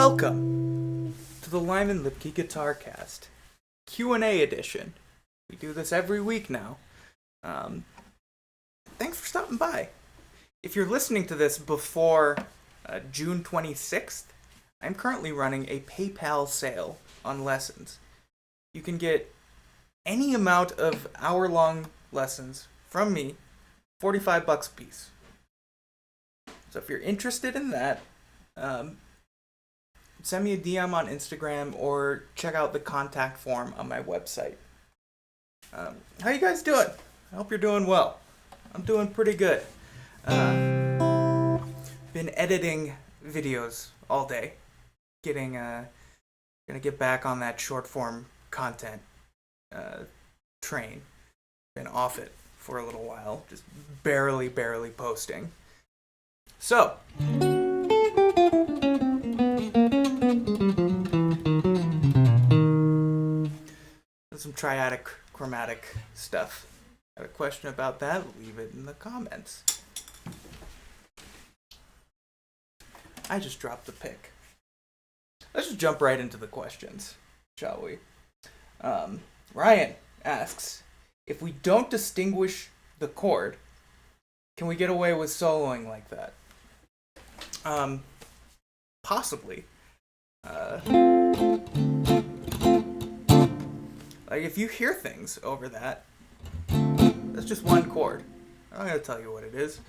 Welcome to the Lyman Lipke Guitarcast Q&A edition. We do this every week now. Thanks for stopping by. If you're listening to this before June 26th, I'm currently running a PayPal sale on lessons. You can get any amount of hour-long lessons from me, $45 a piece. So if you're interested in that, send me a DM on Instagram or check out the contact form on my website. How you guys doing? I hope you're doing well. I'm doing pretty good. Been editing videos all day. Gonna get back on that short form content train. Been off it for a little while, just barely posting. So, some triadic chromatic stuff. Have a question about that? Leave it in the comments. I just dropped the pick. Let's just jump right into the questions, shall we? Ryan asks, if we don't distinguish the chord, can we get away with soloing like that? Possibly. Like, if you hear things over that, that's just one chord. I'm not going to tell you what it is.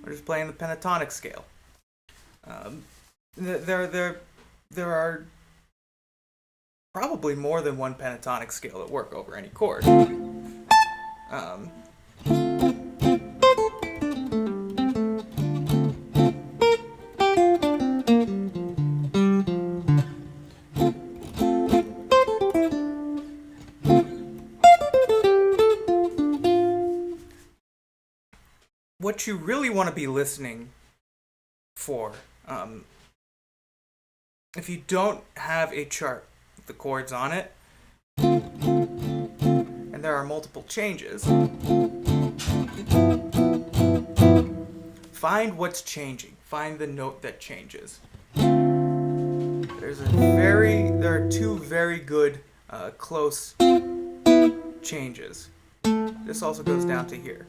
We're just playing the pentatonic scale. There are probably more than one pentatonic scale that work over any chord. What you really want to be listening for, if you don't have a chart with the chords on it, and there are multiple changes, find what's changing. Find the note that changes. There are two very good close changes. This also goes down to here.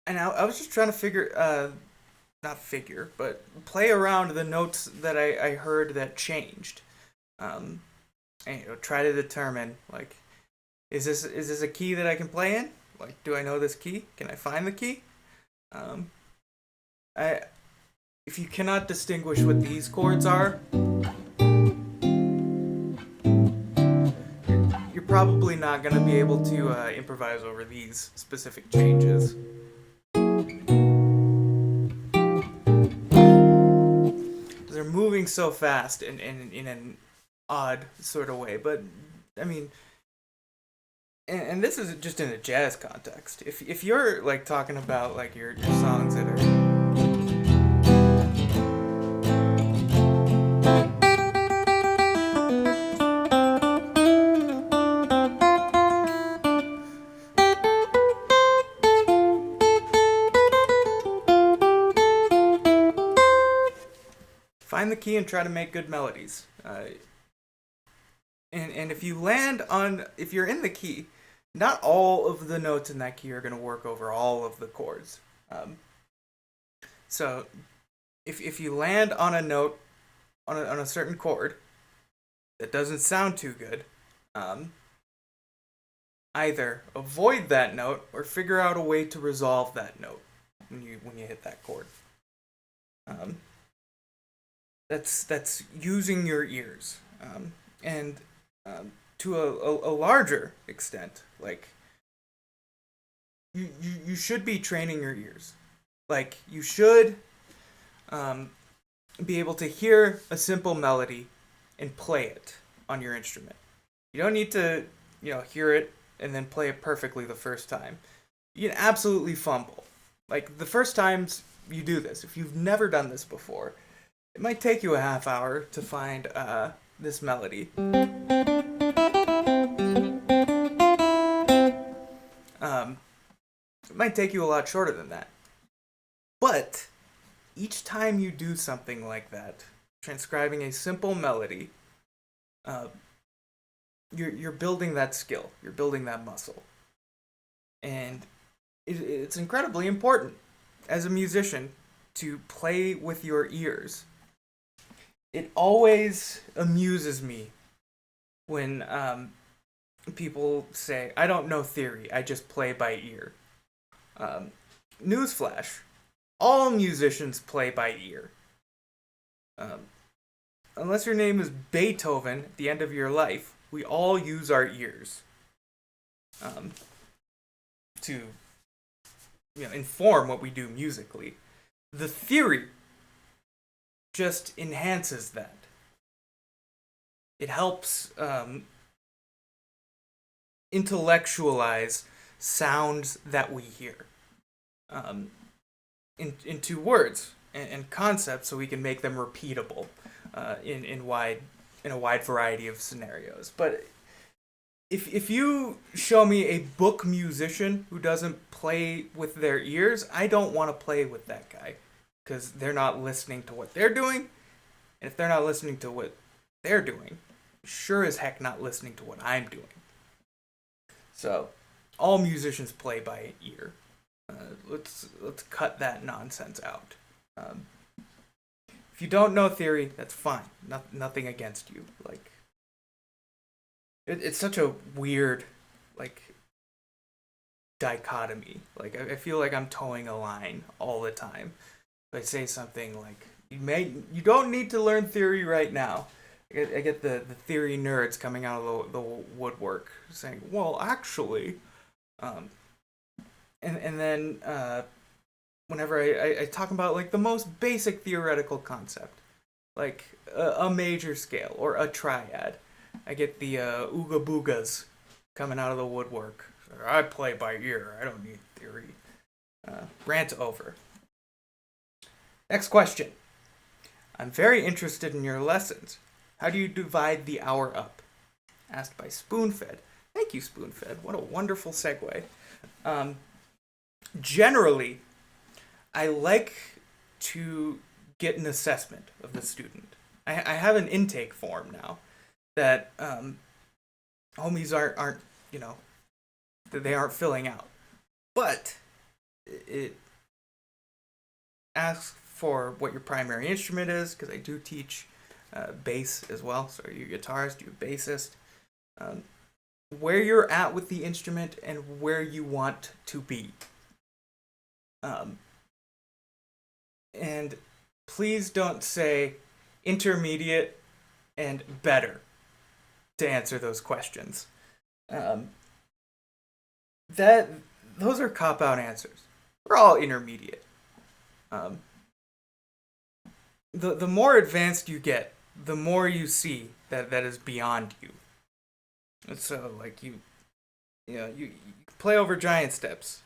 And I was just trying to play around the notes that I heard that changed. And try to determine, like, is this a key that I can play in? Like, do I know this key? Can I find the key? If you cannot distinguish what these chords are, you're probably not going to be able to improvise over these specific changes. They're moving so fast in an odd sort of way, but I mean, and this is just in a jazz context. If you're like talking about like your songs that are find the key and try to make good melodies. And if you're in the key, not all of the notes in that key are going to work over all of the chords. So if you land on a note on a certain chord that doesn't sound too good, either avoid that note or figure out a way to resolve that note. when you hit that chord. That's using your ears, and to a larger extent, like you should be training your ears. Like you should be able to hear a simple melody and play it on your instrument. You don't need to, hear it and then play it perfectly the first time. You can absolutely fumble. Like the first times you do this, if you've never done this before, it might take you a half hour to find this melody. It might take you a lot shorter than that. But each time you do something like that, transcribing a simple melody, you're building that skill. You're building that muscle. And it's incredibly important as a musician to play with your ears. It always amuses me when people say, I don't know theory, I just play by ear. Newsflash, all musicians play by ear. Unless your name is Beethoven at the end of your life, we all use our ears to inform what we do musically. The theory just enhances that. It helps intellectualize sounds that we hear into words and concepts, so we can make them repeatable in a wide variety of scenarios. But if you show me a book musician who doesn't play with their ears, I don't want to play with that guy, because they're not listening to what they're doing. And if they're not listening to what they're doing, sure as heck not listening to what I'm doing. So, all musicians play by ear. Let's cut that nonsense out. If you don't know theory, that's fine. Nothing against you. Like, it's such a weird, dichotomy. Like, I feel like I'm towing a line all the time. If I say something like, you don't need to learn theory right now. I get the theory nerds coming out of the woodwork saying, well, actually, and then whenever I talk about the most basic theoretical concept, like a major scale or a triad, I get the ooga boogas coming out of the woodwork. I play by ear. I don't need theory. Rant over. Next question. I'm very interested in your lessons. How do you divide the hour up? Asked by Spoonfed. Thank you, Spoonfed. What a wonderful segue. Generally, I like to get an assessment of the student. I have an intake form now that homies aren't that they aren't filling out. But it asks for what your primary instrument is, because I do teach bass as well. So are you a guitarist, you a bassist? Where you're at with the instrument and where you want to be. And please don't say intermediate and better to answer those questions. Those are cop-out answers. We're all intermediate. The more advanced you get, the more you see that is beyond you. And so, you play over giant steps.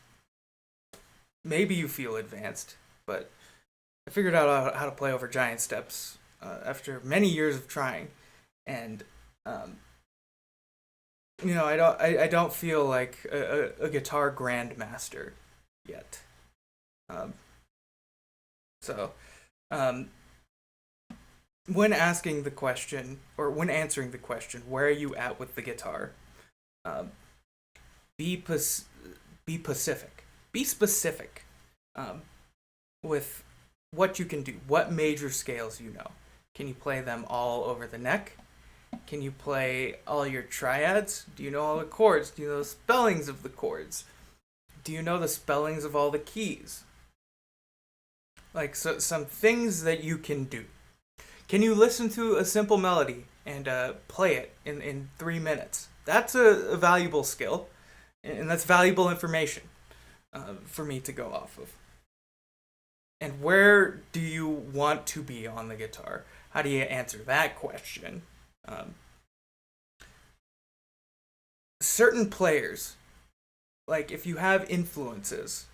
Maybe you feel advanced, but I figured out how to play over giant steps after many years of trying, and I don't feel like a guitar grandmaster yet. When asking the question, or when answering the question, where are you at with the guitar? Be specific. Be specific with what you can do. What major scales you know. Can you play them all over the neck? Can you play all your triads? Do you know all the chords? Do you know the spellings of the chords? Do you know the spellings of all the keys? Like, so some things that you can do. Can you listen to a simple melody and play it in 3 minutes? That's a valuable skill, and that's valuable information for me to go off of. And where do you want to be on the guitar? How do you answer that question? Um, Certain players, like if you have influences,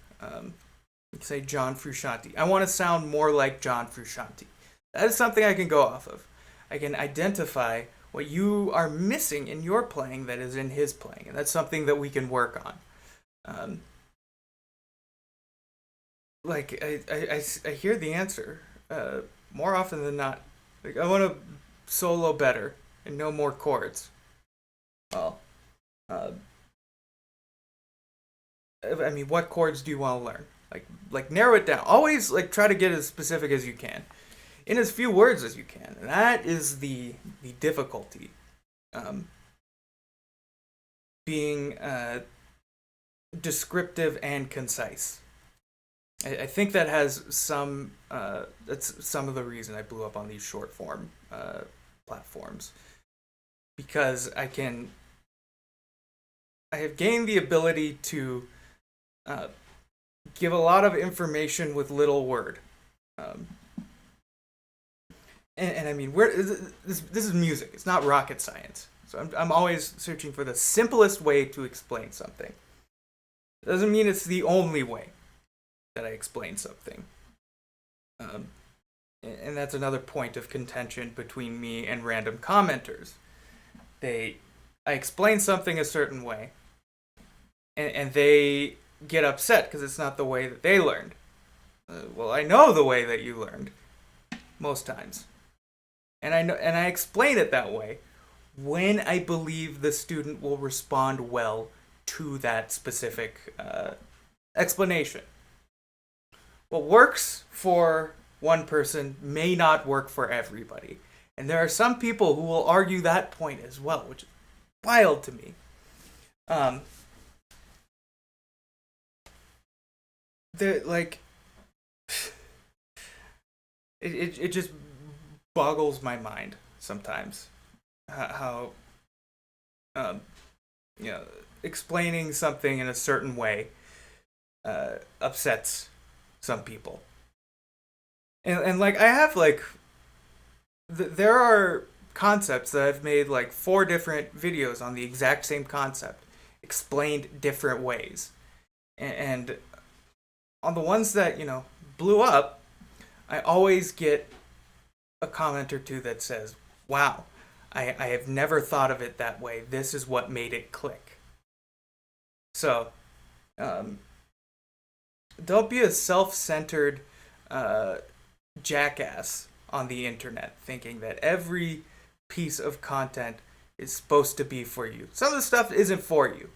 say John Frusciante, I want to sound more like John Frusciante. That is something I can go off of. I can identify what you are missing in your playing that is in his playing, and that's something that we can work on. Um, I hear the answer more often than not. Like, I want to solo better and no more chords. Well, uh, I mean, what chords do you want to learn? Like narrow it down. Always like try to get as specific as you can, in as few words as you can. And that is the difficulty. Um, Being descriptive and concise. I think that has some. That's some of the reason I blew up on these short form platforms, because I have gained the ability to uh, give a lot of information with little word. Um, and I mean, this is music. It's not rocket science. So I'm always searching for the simplest way to explain something. It doesn't mean it's the only way that I explain something. Um, and that's another point of contention between me and random commenters. I explain something a certain way, and they get upset because it's not the way that they learned. Well, I know the way that you learned most times, and I explain it that way when I believe the student will respond well to that specific explanation. What works for one person may not work for everybody, and there are some people who will argue that point as well, which is wild to me. The like it just boggles my mind sometimes how you know, explaining something in a certain way upsets some people. And like I have like there are concepts that I've made like 4 different videos on the exact same concept explained different ways. And on the ones that, you know, blew up, I always get a comment or two that says, wow, I have never thought of it that way. This is what made it click. So, don't be a self-centered jackass on the internet thinking that every piece of content is supposed to be for you. Some of the stuff isn't for you.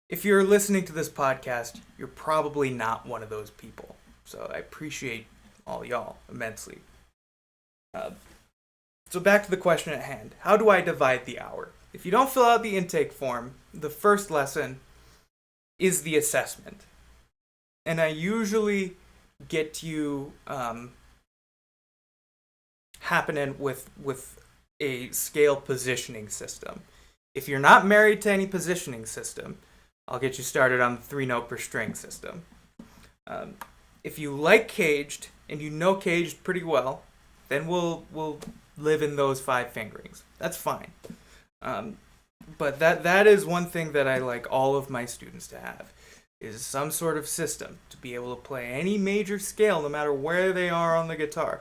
If you're listening to this podcast, you're probably not one of those people. So I appreciate all y'all immensely. So back to the question at hand. How do I divide the hour? If you don't fill out the intake form, the first lesson is the assessment. And I usually get you happening with a scale positioning system. If you're not married to any positioning system, I'll get you started on the 3-note per string system. If you like caged and you know caged pretty well, then we'll live in those 5 fingerings. That's fine. But that is one thing that I like all of my students to have, is some sort of system to be able to play any major scale no matter where they are on the guitar.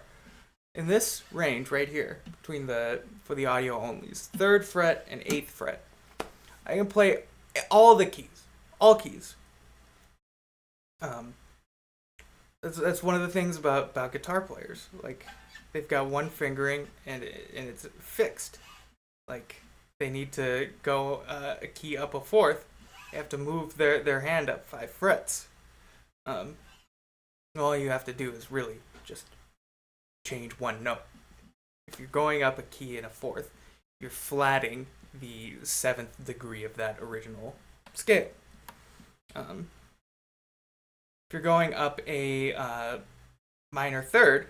In this range right here, for the audio onlys, 3rd fret and 8th fret, I can play all the keys, all keys. That's one of the things about guitar players. Like, they've got one fingering and it's fixed. Like, they need to go a key up a 4th. They have to move their hand up 5 frets. All you have to do is really just change one note. If you're going up a key in a 4th, you're flatting the 7th degree of that original scale. If you're going up a minor third,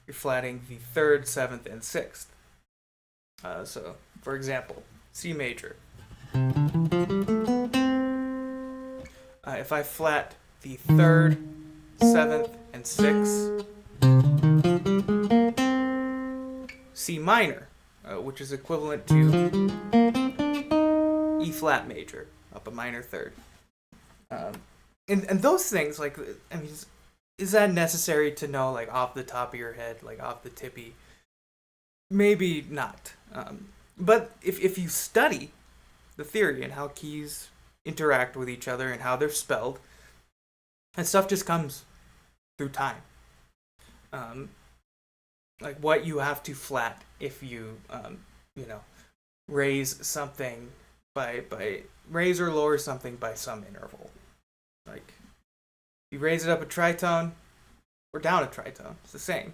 you're flatting the 3rd, 7th, and 6th. So, for example, C major. If I flat the 3rd, 7th, and 6th, C minor, which is equivalent to E flat major, up a minor third. And those things, like, I mean, is that necessary to know, like, off the top of your head, like, off the tippy? Maybe not. But if you study the theory and how keys interact with each other and how they're spelled, that stuff just comes through time. Like what you have to flat if you, raise something by raise or lower something by some interval. Like, you raise it up a tritone or down a tritone. It's the same.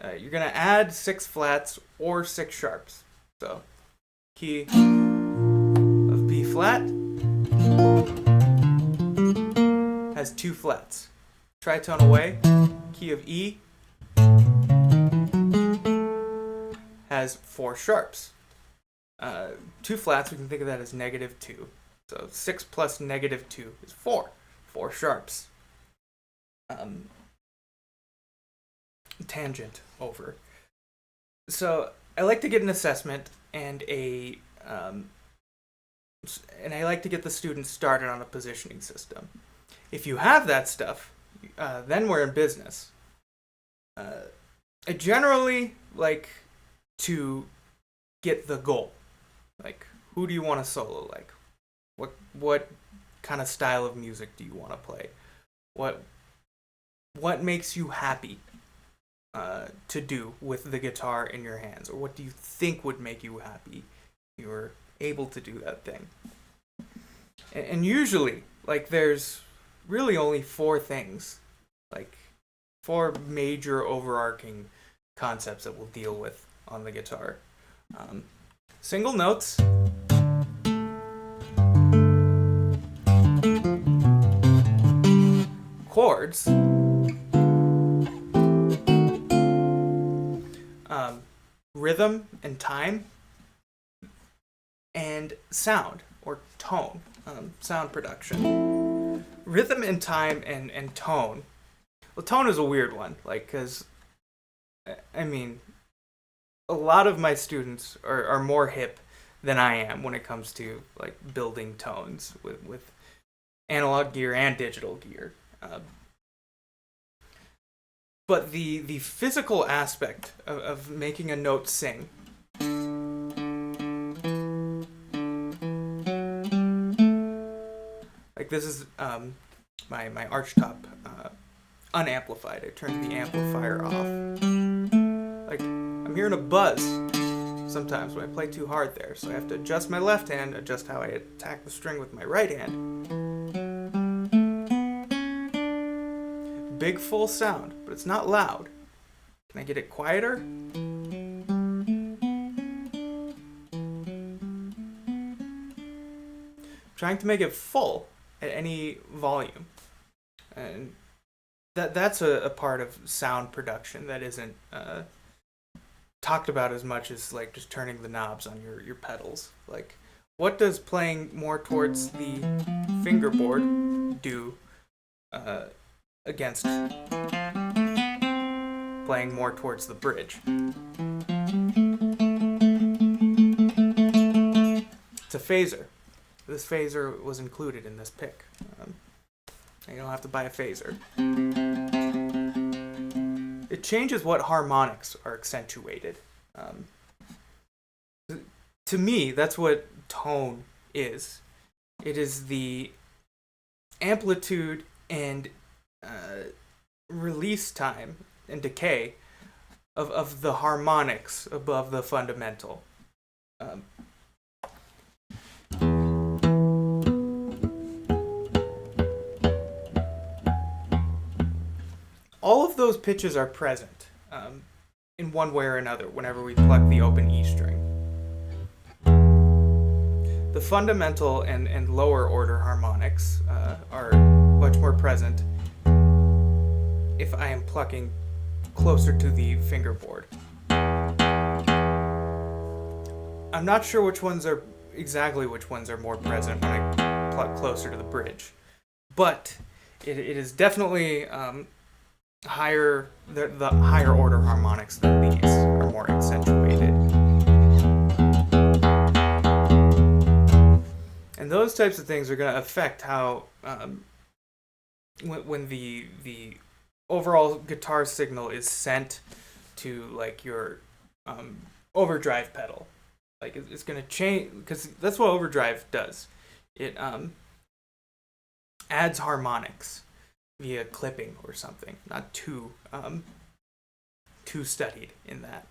You're going to add 6 flats or 6 sharps. So, key of B flat has 2 flats. Tritone away, key of E has 4 sharps. 2 flats, we can think of that as -2. So 6 plus -2 is 4. 4 sharps. Tangent over. So I like to get an assessment and I like to get the students started on a positioning system. If you have that stuff, then we're in business. I generally like to get the goal. Like, who do you want to solo like? What kind of style of music do you want to play? What makes you happy to do with the guitar in your hands? Or what do you think would make you happy if you were able to do that thing? And usually, like, there's really only 4 things, like 4 major overarching concepts that we'll deal with on the guitar. Single notes, chords, rhythm and time, and sound or tone, sound production. Rhythm and time and tone. Well, tone is a weird one, like, because, I mean, a lot of my students are more hip than I am when it comes to, like, building tones with analog gear and digital gear. But the physical aspect of making a note sing, like, this is my archtop unamplified. I turned the amplifier off. Like, I'm hearing a buzz sometimes when I play too hard there, so I have to adjust my left hand, adjust how I attack the string with my right hand. Big full sound, but it's not loud. Can I get it quieter? Trying to make it full at any volume. And that's a part of sound production that isn't talked about as much as, like, just turning the knobs on your pedals. Like, what does playing more towards the fingerboard do against playing more towards the bridge? It's a phaser. This phaser was included in this pick. You don't have to buy a phaser. It changes what harmonics are accentuated. To me, that's what tone is. It is the amplitude and release time and decay of the harmonics above the fundamental. All of those pitches are present in one way or another whenever we pluck the open E string. The fundamental and lower order harmonics are much more present if I am plucking closer to the fingerboard. I'm not sure which ones are more present when I pluck closer to the bridge, but it is definitely higher. The higher order harmonics than these are more accentuated, and those types of things are going to affect how when the overall guitar signal is sent to like your overdrive pedal. Like it's going to change, because that's what overdrive does. It adds harmonics via clipping or something. Not too studied in that.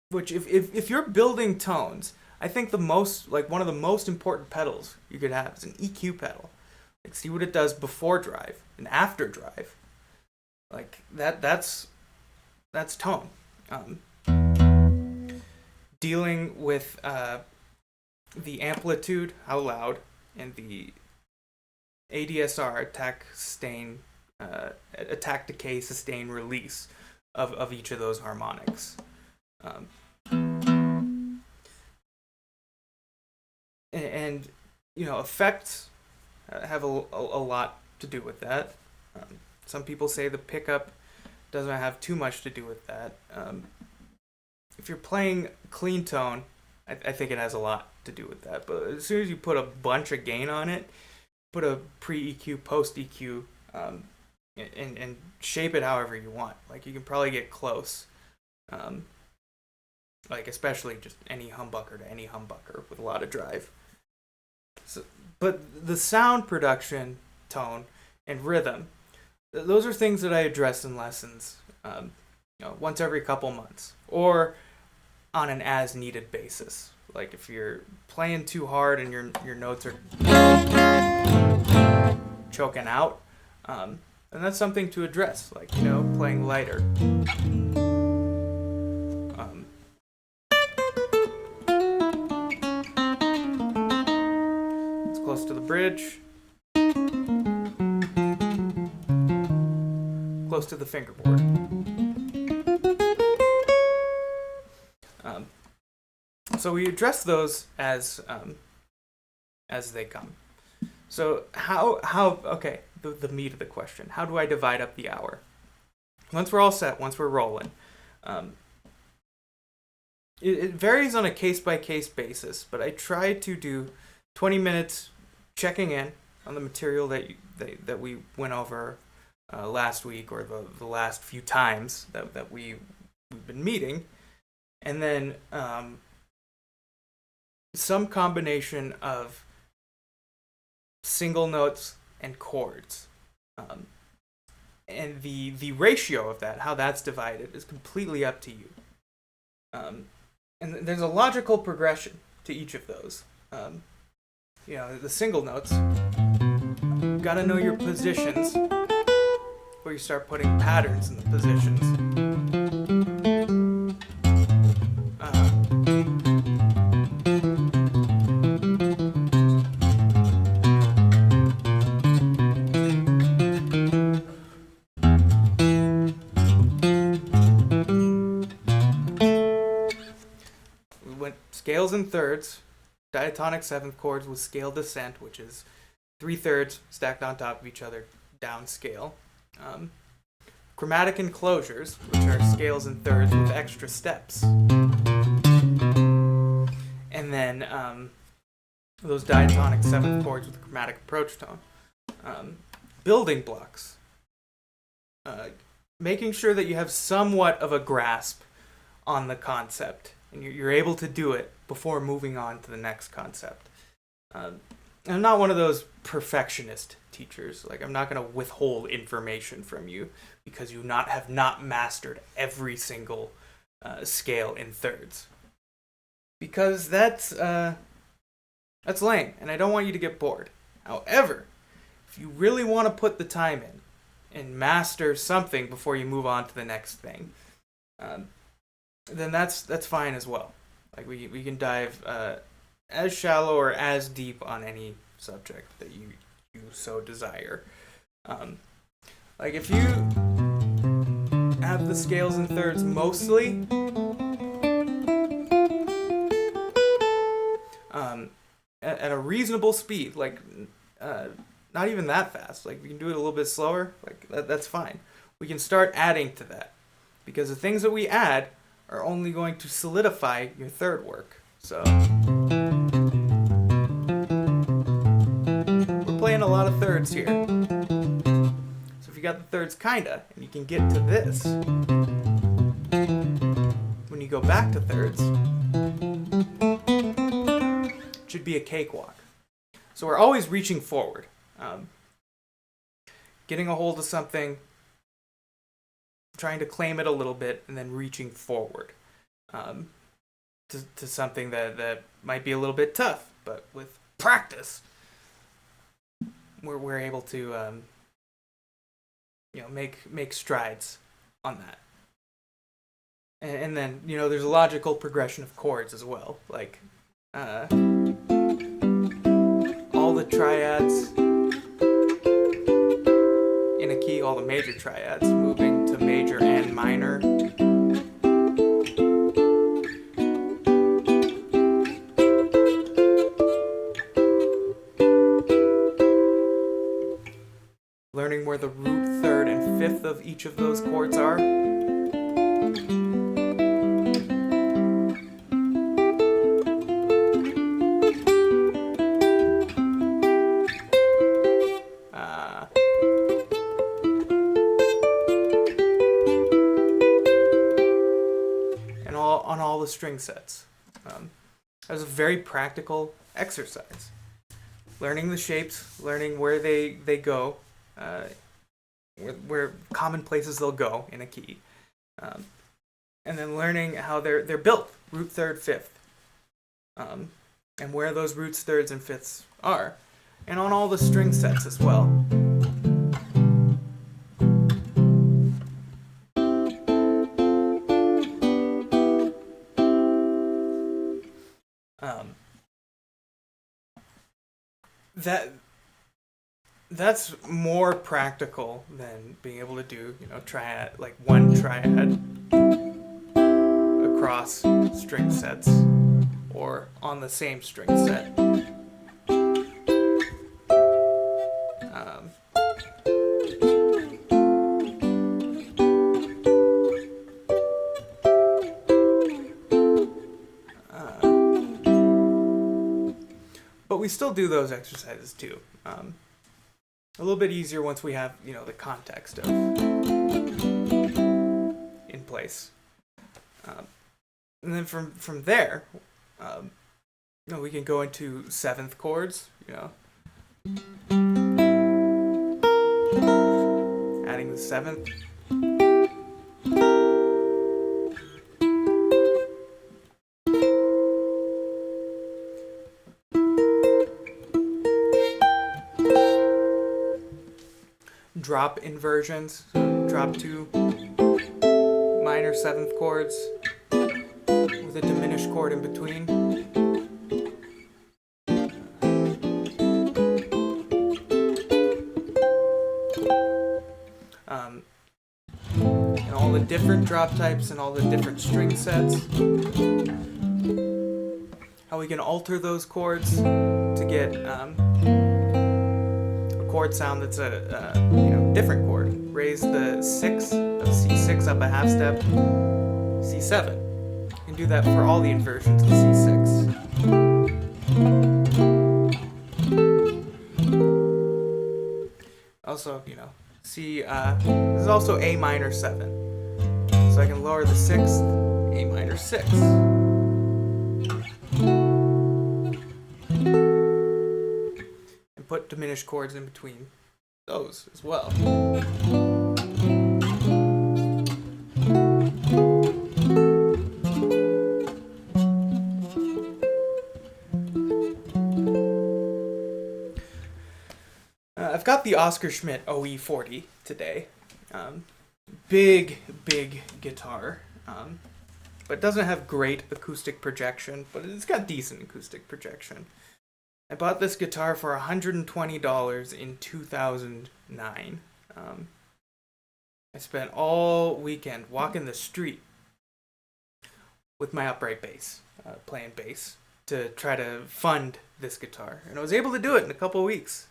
Which if you're building tones, I think one of the most important pedals you could have is an EQ pedal. Like, see what it does before drive and after drive. Like that's tone. Dealing with the amplitude, how loud, and the ADSR, attack, decay, sustain, release of each of those harmonics. And effects have a lot to do with that. Some people say the pickup doesn't have too much to do with that. If you're playing clean tone, I think it has a lot to do with that. But as soon as you put a bunch of gain on it, put a pre-EQ, post-EQ, and shape it however you want. Like, you can probably get close. Like, especially just any humbucker to any humbucker with a lot of drive. So, but the sound production, tone, and rhythm, those are things that I address in lessons once every couple months, or on an as-needed basis. Like, if you're playing too hard and your notes are choking out, and that's something to address. Like, playing lighter. It's close to the bridge. Close to the fingerboard. So we address those as they come. So okay, the meat of the question. How do I divide up the hour? Once we're all set, once we're rolling, it varies on a case-by-case basis, but I try to do 20 minutes checking in on the material that we went over last week, or the last few times that we've been meeting, and then some combination of single notes and chords. And the ratio of that, how that's divided, is completely up to you. And there's a logical progression to each of those. The single notes, you gotta know your positions, where you start putting patterns in the positions. We went scales and thirds, diatonic seventh chords with scale descent, which is 3/3 stacked on top of each other, down scale. Chromatic enclosures, which are scales and thirds with extra steps. And then those diatonic seventh chords with chromatic approach tone. Building blocks. Making sure that you have somewhat of a grasp on the concept, and you're able to do it before moving on to the next concept. I'm not one of those perfectionist teachers. Like, I'm not going to withhold information from you because you have not mastered every single scale in thirds. Because that's lame, and I don't want you to get bored. However, if you really want to put the time in and master something before you move on to the next thing, then that's fine as well. Like, we can dive as shallow or as deep on any subject that you so desire. Like if you have the scales and thirds mostly at a reasonable speed, like not even that fast. Like we can do it a little bit slower. Like that's fine. We can start adding to that because the things that we add are only going to solidify your third work. So we're playing a lot of thirds here. So if you got the thirds kinda, and you can get to this, when you go back to thirds, it should be a cakewalk. So we're always reaching forward. Getting a hold of something, trying to claim it a little bit, and then reaching forward to something that might be a little bit tough, but with practice, we're able to make strides on that. And then there's a logical progression of chords as well, like all the triads in a key, all the major triads moving to major and minor. Learning where the root, third, and fifth of each of those chords are. And on all the string sets. That was a very practical exercise. Learning the shapes, learning where they go. Where common places they'll go in a key, and then learning how they're built, root, third, fifth, and where those roots, thirds, and fifths are, and on all the string sets as well. That's more practical than being able to do, triad, like one triad across string sets or on the same string set. But we still do those exercises too. A little bit easier once we have, the context in place. And then from there, we can go into seventh chords, adding the seventh. Drop inversions, drop two minor seventh chords with a diminished chord in between. And all the different drop types and all the different string sets. How we can alter those chords to get chord sound that's a different chord. Raise the 6 of C6 up a half step, C7. You can do that for all the inversions of C6. Also, C, this is also A minor 7. So I can lower the 6th, A minor 6. Put diminished chords in between those as well. I've got the Oscar Schmidt OE40 today. Big guitar. But it doesn't have great acoustic projection, but it's got decent acoustic projection. I bought this guitar for $120 in 2009. I spent all weekend walking the street with my upright bass, playing bass, to try to fund this guitar. And I was able to do it in a couple of weeks.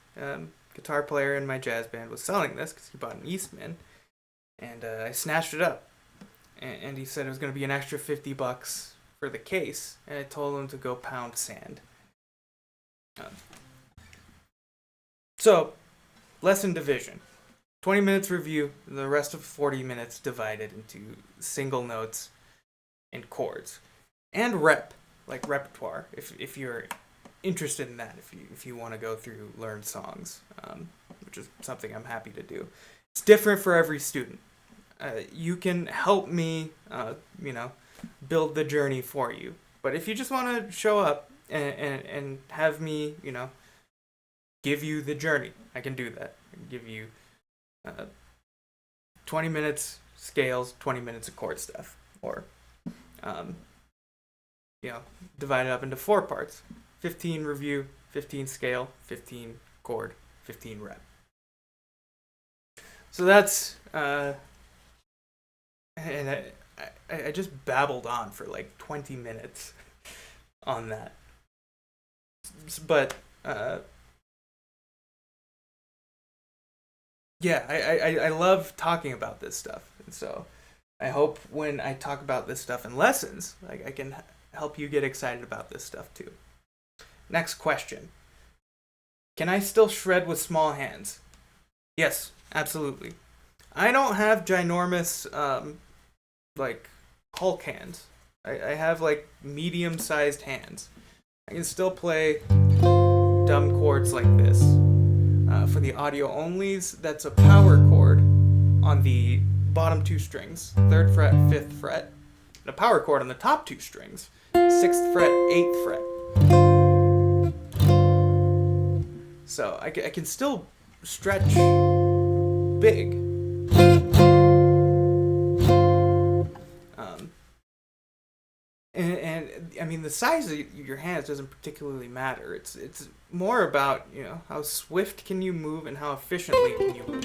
Guitar player in my jazz band was selling this because he bought an Eastman, and I snatched it up. And he said it was going to be an extra $50 for the case, and I told him to go pound sand. So, lesson division. 20 minutes review, the rest of 40 minutes divided into single notes and chords. And rep, like repertoire, if you're interested in that, if you want to go through learn songs, which is something I'm happy to do. It's different for every student. You can help me, build the journey for you. But if you just want to show up and have me, give you the journey, I can do that. I can give you 20 minutes scales, 20 minutes of chord stuff. Or, divide it up into 4 parts. 15 review, 15 scale, 15 chord, 15 rep. So that's... and I just babbled on for like 20 minutes on that. But, I love talking about this stuff. And so I hope when I talk about this stuff in lessons, like I can help you get excited about this stuff too. Next question. Can I still shred with small hands? Yes, absolutely. I don't have ginormous, Hulk hands. I have, medium-sized hands. I can still play dumb chords like this. For the audio-onlys, that's a power chord on the bottom 2 strings, 3rd fret, 5th fret, and a power chord on the top 2 strings, 6th fret, 8th fret. So I can still stretch big. And I mean, the size of your hands doesn't particularly matter. It's more about, how swift can you move and how efficiently can you move.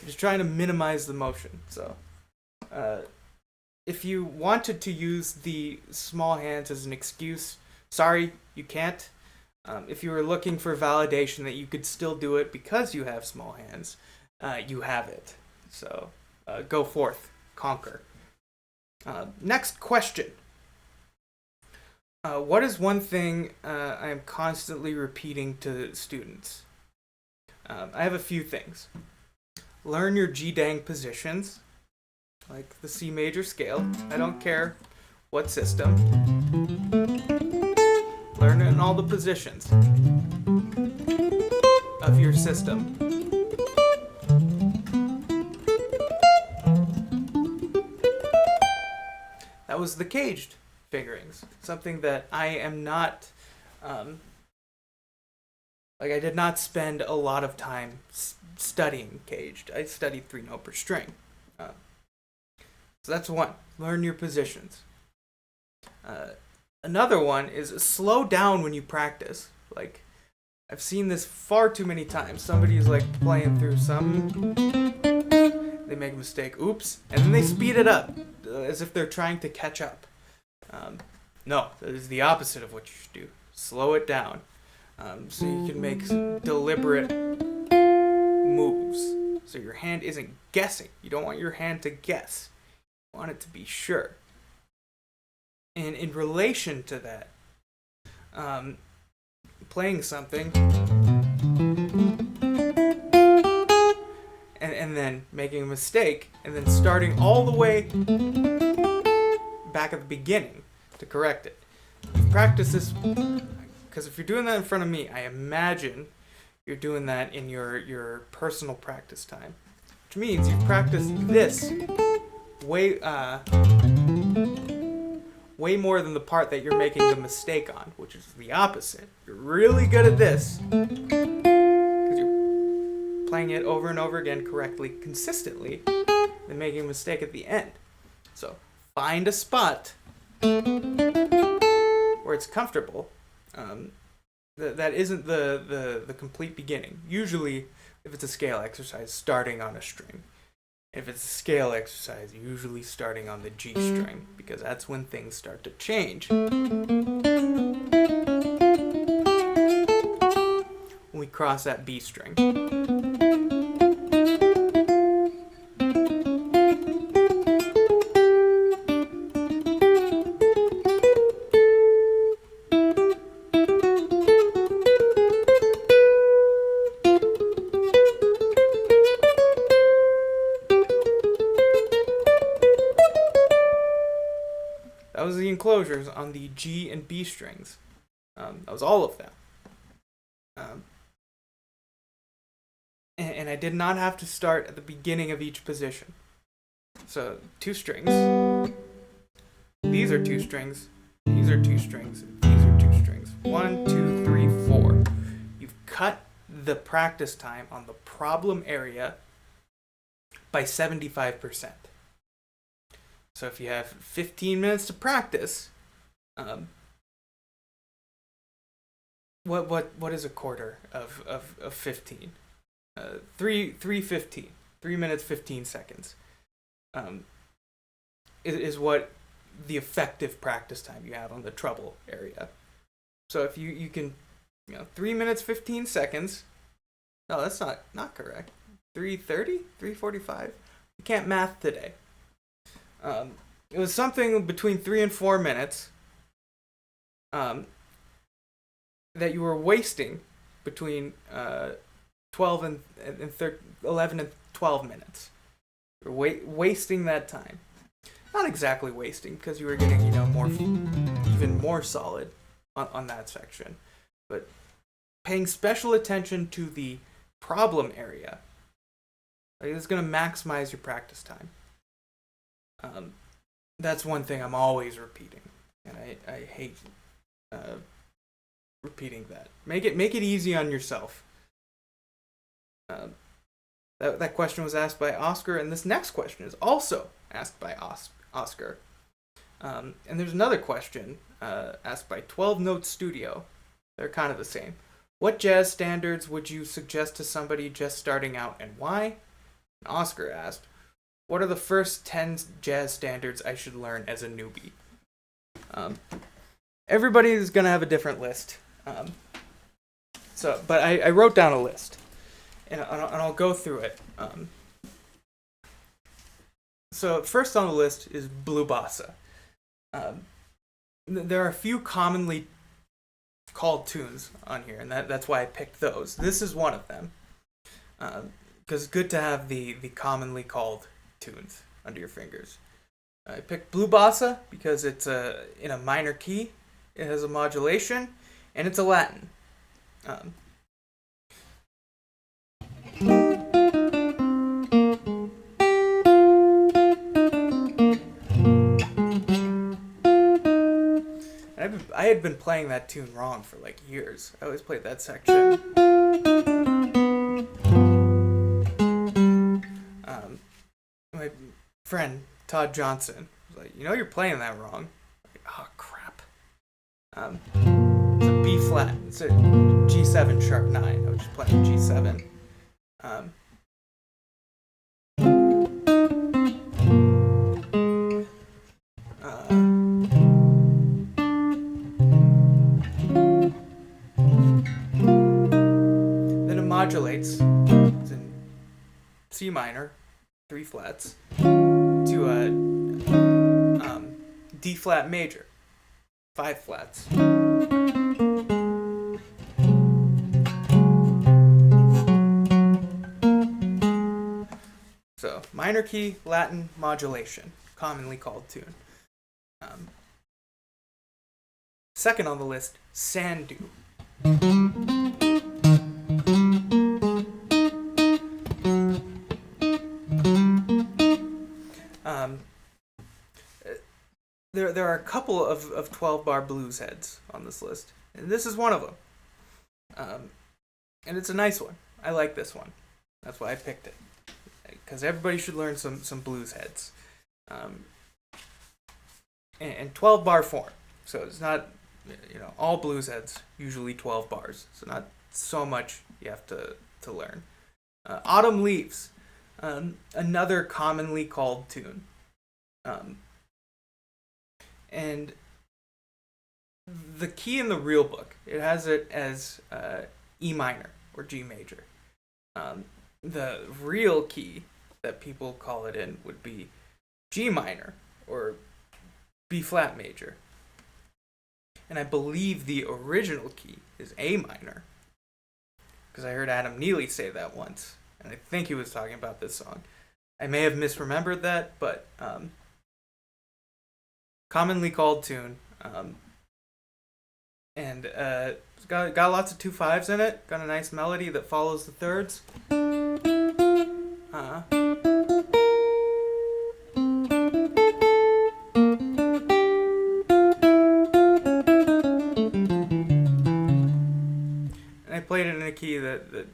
Just trying to minimize the motion. So, if you wanted to use the small hands as an excuse, sorry, you can't. If you were looking for validation that you could still do it because you have small hands, you have it. So go forth, conquer. Next question. What is one thing I am constantly repeating to students? I have a few things. Learn your G-dang positions, like the C major scale. I don't care what system. Learn it in all the positions of your system. That was the caged figurings. Something that I am not, I did not spend a lot of time studying caged. I studied 3-note per string. So that's one. Learn your positions. Another one is slow down when you practice. I've seen this far too many times. Somebody's playing through some, they make a mistake, oops, and then they speed it up as if they're trying to catch up. No, that is the opposite of what you should do. Slow it down so you can make deliberate moves. So your hand isn't guessing. You don't want your hand to guess. You want it to be sure. And in relation to that, playing something and then making a mistake and then starting all the way back at the beginning to correct it. You've practiced this, because if you're doing that in front of me, I imagine you're doing that in your personal practice time, which means you've practiced this way more than the part that you're making the mistake on, which is the opposite. You're really good at this, playing it over and over again correctly, consistently, than making a mistake at the end. So find a spot where it's comfortable. That isn't the complete beginning. Usually, if it's a scale exercise, starting on a string. If it's a scale exercise, usually starting on the G string, because that's when things start to change. When we cross that B string. That was the enclosures on the G and B strings. That was all of them. And I did not have to start at the beginning of each position. So 2 strings. These are 2 strings. These are 2 strings. These are 2 strings. 1, 2, 3, 4. You've cut the practice time on the problem area by 75%. So if you have 15 minutes to practice, what is a quarter of 15? 3:15. 3 minutes 15 seconds. Is what the effective practice time you have on the treble area. So if you can, 3 minutes 15 seconds. No, that's not correct. 3:30, 3:45. You can't math today. It was something between 3 and 4 minutes that you were wasting between 11 and 12 minutes. You're wasting that time. Not exactly wasting, because you were getting even more solid on that section, but paying special attention to the problem area. It's going to maximize your practice time. That's one thing I'm always repeating, and I hate repeating that. Make it easy on yourself. That question was asked by Oscar, and this next question is also asked by Oscar. And there's another question asked by 12 Note Studio. They're kind of the same. What jazz standards would you suggest to somebody just starting out, and why? And Oscar asked, what are the first 10 jazz standards I should learn as a newbie? Everybody is going to have a different list. But I wrote down a list, and I'll go through it. So first on the list is Blue Bossa. There are a few commonly called tunes on here, and that's why I picked those. This is one of them, because it's good to have the commonly called tunes under your fingers. I picked Blue Bossa because it's in a minor key, it has a modulation, and it's a Latin. I had been playing that tune wrong for like years. I always played that section. My friend Todd Johnson was like, you're playing that wrong. I'm like, oh crap. It's a B flat. It's a G7 sharp 9. I was just playing G7. Then it modulates. It's in C minor, 3 flats, to a D flat major, 5 flats. So, minor key, Latin, modulation, commonly called tune. Second on the list, Sandu. There are a couple of 12-bar blues heads on this list, and this is one of them. And it's a nice one. I like this one. That's why I picked it. Because everybody should learn some blues heads. And 12 bar form. So it's not, all blues heads usually 12 bars. So not so much you have to learn. Autumn Leaves, another commonly called tune. And the key in the real book, it has it as E minor or G major. The real key that people call it in would be G minor or B flat major. And I believe the original key is A minor. Because I heard Adam Neely say that once. And I think he was talking about this song. I may have misremembered that, but commonly called tune. And it's got lots of 2/5s in it. Got a nice melody that follows the thirds. I played it in a key that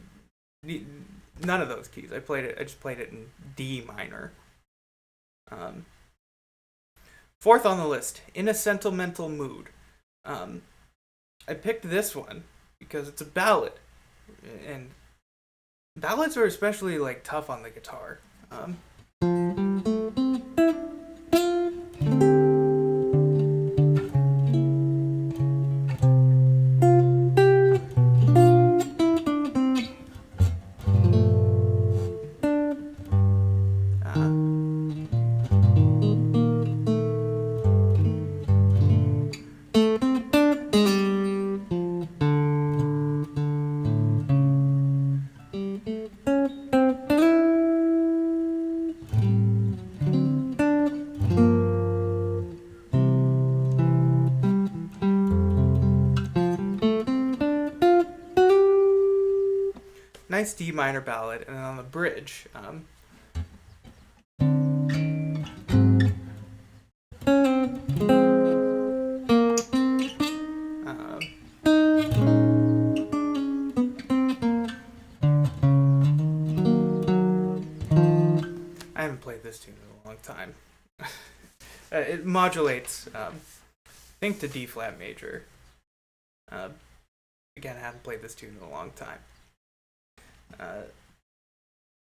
none of those keys. I just played it in D minor. Fourth on the list, In a Sentimental Mood. I picked this one because it's a ballad, and ballads are especially tough on the guitar. Nice D minor ballad, and then on the bridge, I haven't played this tune in a long time. It modulates, I think, to D flat major. Again, I haven't played this tune in a long time.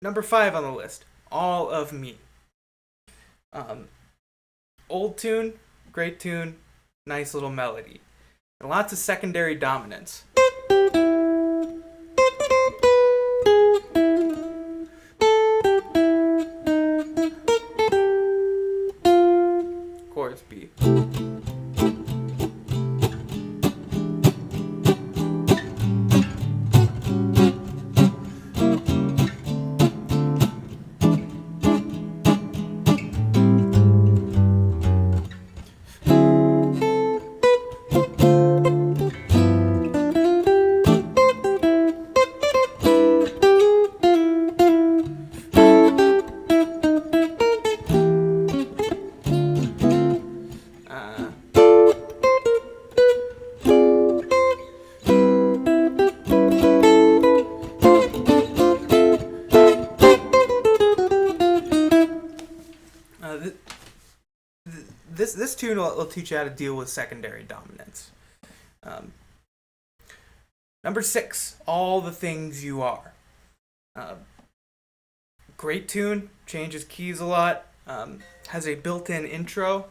Number 5 on the list, All of Me. Old tune, great tune, nice little melody. And lots of secondary dominance. Chorus B. This tune will teach you how to deal with secondary dominance. Number 6, All the Things You Are. Great tune, changes keys a lot, has a built-in intro.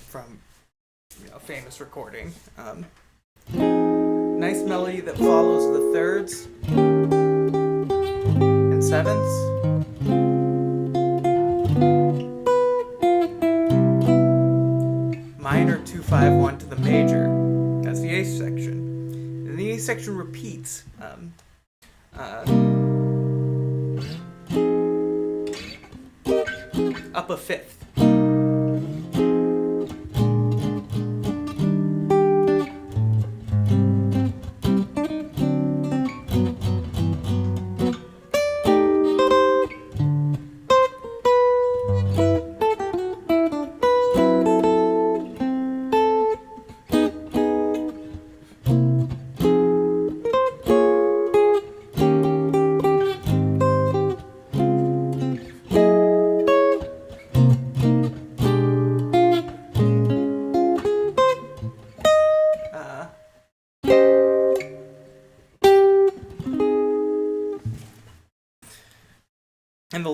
From famous recording. Nice melody that follows the thirds and sevenths. Minor 2-5-1 to the major. That's the A section. And the A section repeats. Up a fifth.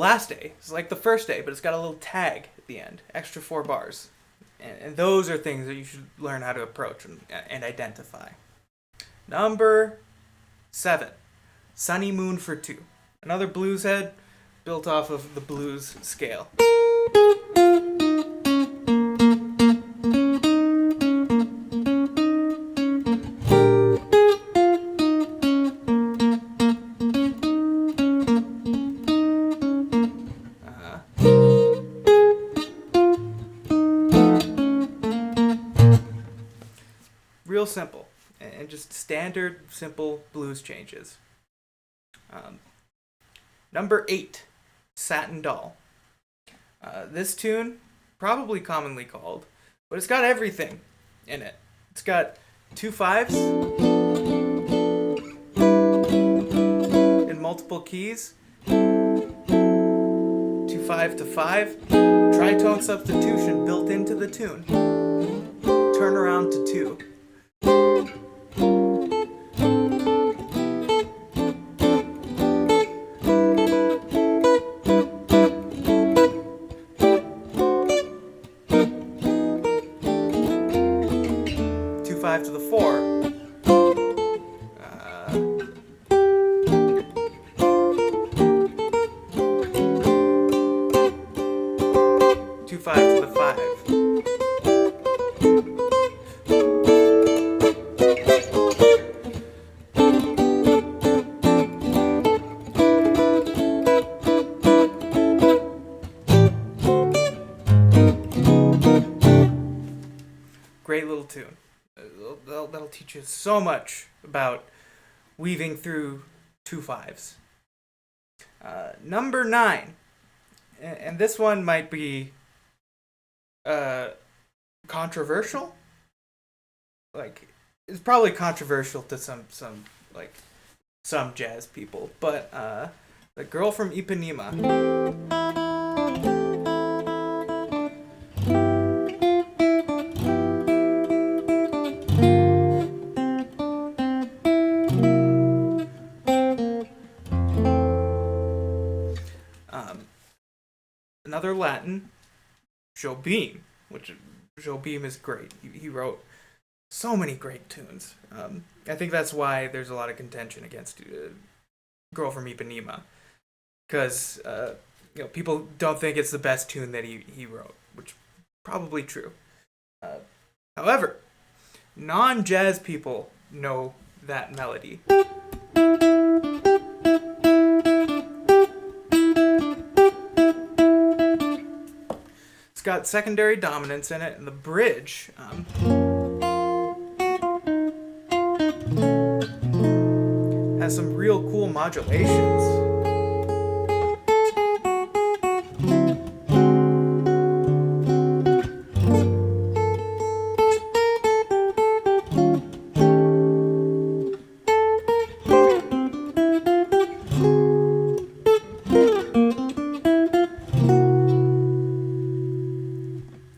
last A. It's like the first A, but it's got a little tag at the end, extra 4 bars. And those are things that you should learn how to approach and identify. Number 7, Sunny Moon for 2. Another blues head built off of the blues scale. Real simple, and just standard, simple blues changes. Number 8, Satin Doll. This tune, probably commonly called, but it's got everything in it. It's got 2 5s in multiple keys, 2 5 to 5, tritone substitution built into the tune, turnaround to 2. 5 to the 4. 2 5 to the 5. Great little tune. That'll teach you so much about weaving through 2 5s. Number 9, and this one might be controversial. Like, it's probably controversial to some jazz people, but the Girl from Ipanema. Another Latin, Jobim, which Jobim is great. He wrote so many great tunes. I think that's why there's a lot of contention against Girl from Ipanema, because people don't think it's the best tune that he wrote, which is probably true. However, non-jazz people know that melody. It's got secondary dominance in it, and the bridge has some real cool modulations.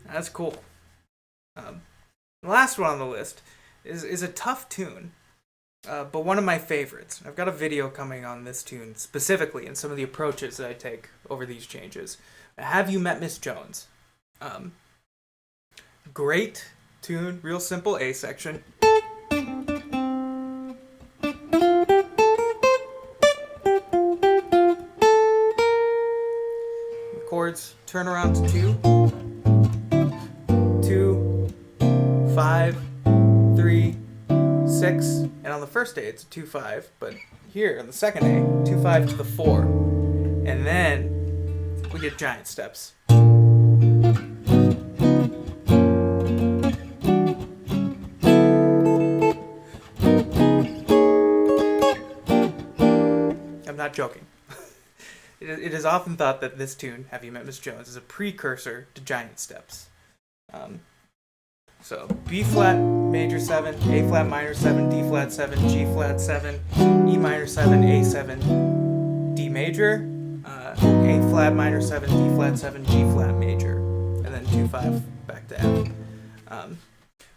That's cool. The last one on the list is a tough tune, but one of my favorites. I've got a video coming on this tune specifically and some of the approaches that I take over these changes. Have You Met Miss Jones? Great tune, real simple A section. The chords turn around to 2. 2, 5, 3, 6, and on the first A it's a 2 5, but here on the second A, 2 5 to the 4, and then we get giant steps. I'm not joking. It is often thought that this tune, Have You Met Miss Jones, is a precursor to giant steps. So B flat major 7, A flat minor 7, D flat 7, G flat 7, E minor 7, A 7, D major, A flat minor 7, D flat 7, G flat major, and then 2 5 back to F.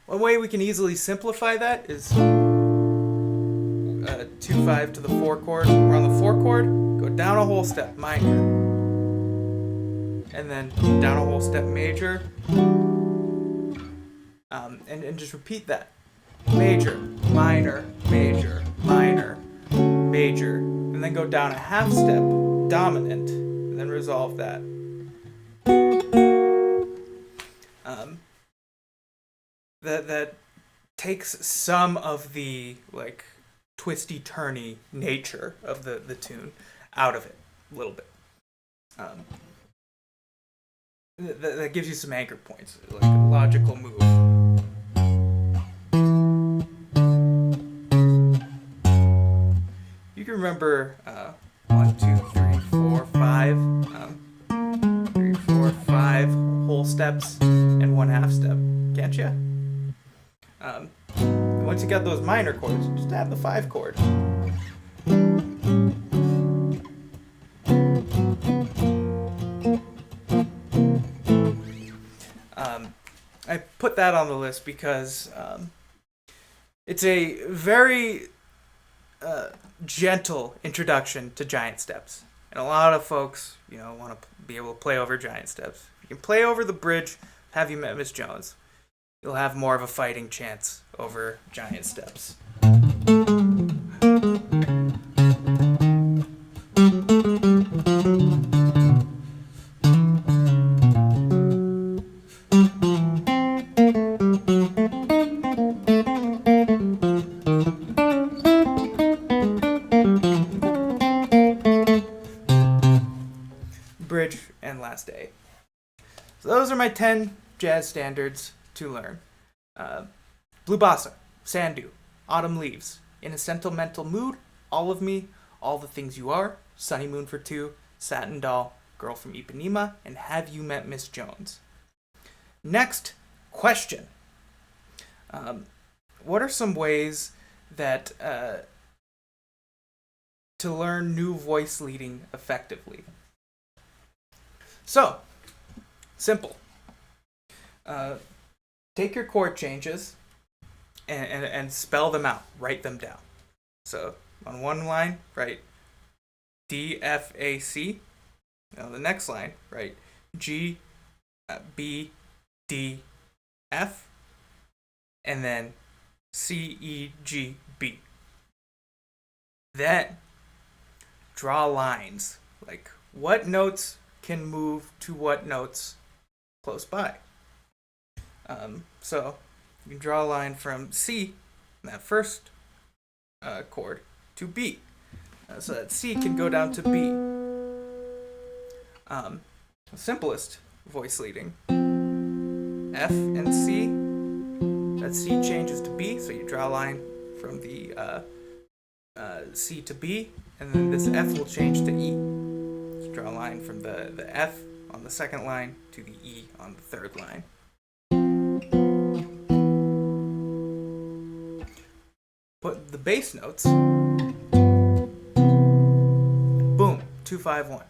One way we can easily simplify that is 2 5 to the 4 chord. We're on the 4 chord, go down a whole step, minor, and then down a whole step major, and just repeat that. Major, minor, major, minor, major, and then go down a half step, dominant, and then resolve that. That takes some of the like twisty turny nature of the tune out of it a little bit. That gives you some anchor points, like a logical move. You can remember 1, 2, 3, 4, 5, 3, 4, 5 whole steps and one half step, can't you? Once you got those minor chords, just add the 5 chord. I put that on the list because it's a very gentle introduction to giant steps. And a lot of folks, want to be able to play over giant steps. If you can play over the bridge, Have You Met Miss Jones, you'll have more of a fighting chance over giant steps. Bridge and last day. So those are my 10 jazz standards to learn. Blue Bossa, Sandu, Autumn Leaves, In a Sentimental Mood, All of Me, All the Things You Are, Sunny Moon for Two, Satin Doll, Girl from Ipanema, and Have You Met Miss Jones? Next question. What are some ways that to learn new voice leading effectively? So, simple. Take your chord changes and spell them out. Write them down. So, on one line, write D, F, A, C. On the next line, write G, B, D, F. And then C, E, G, B. Then, draw lines. Like, what notes can move to what notes close by. So you can draw a line from C, that first chord, to B. So that C can go down to B. Simplest voice leading. F and C. That C changes to B, so you draw a line from the C to B, and then this F will change to E. So draw a line from the F on the second line to the E on the third line. Put the bass notes. Boom, 2, 5, 1.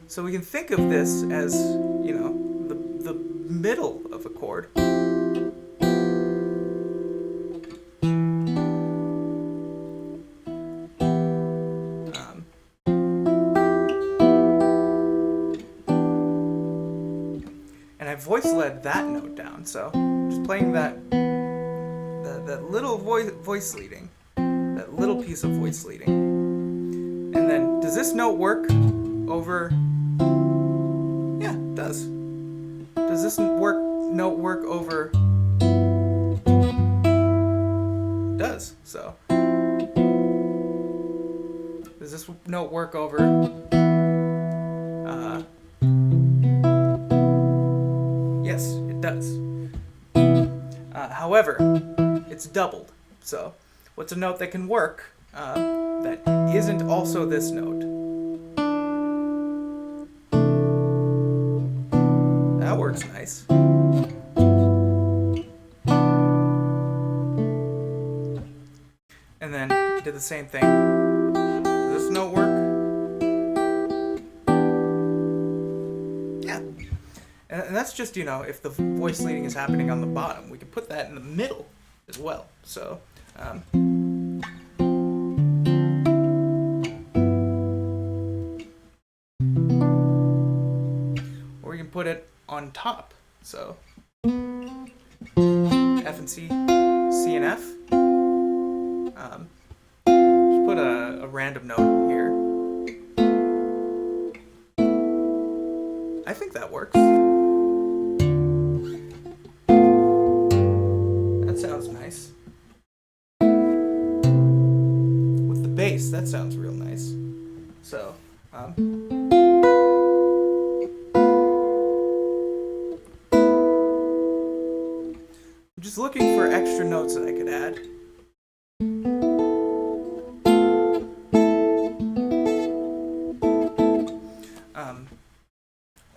So we can think of this as, the middle of a chord. And I voice led that note down, so just playing that little voice leading, that little piece of voice leading. And then, does this note work over? Yeah, it does. Does this note work over? It does. So, does this note work over? Yes, it does. However, it's doubled. So, what's a note that can work that isn't also this note? That works nice. And then did the same thing. Does this note work? Yeah. And that's just, if the voice leading is happening on the bottom. We can put that in the middle as well. So, put it on top. So F and C, C and F. Just put a random note here. I think that works. That sounds nice. With the bass, that sounds real nice. So, I'm just looking for extra notes that I could add.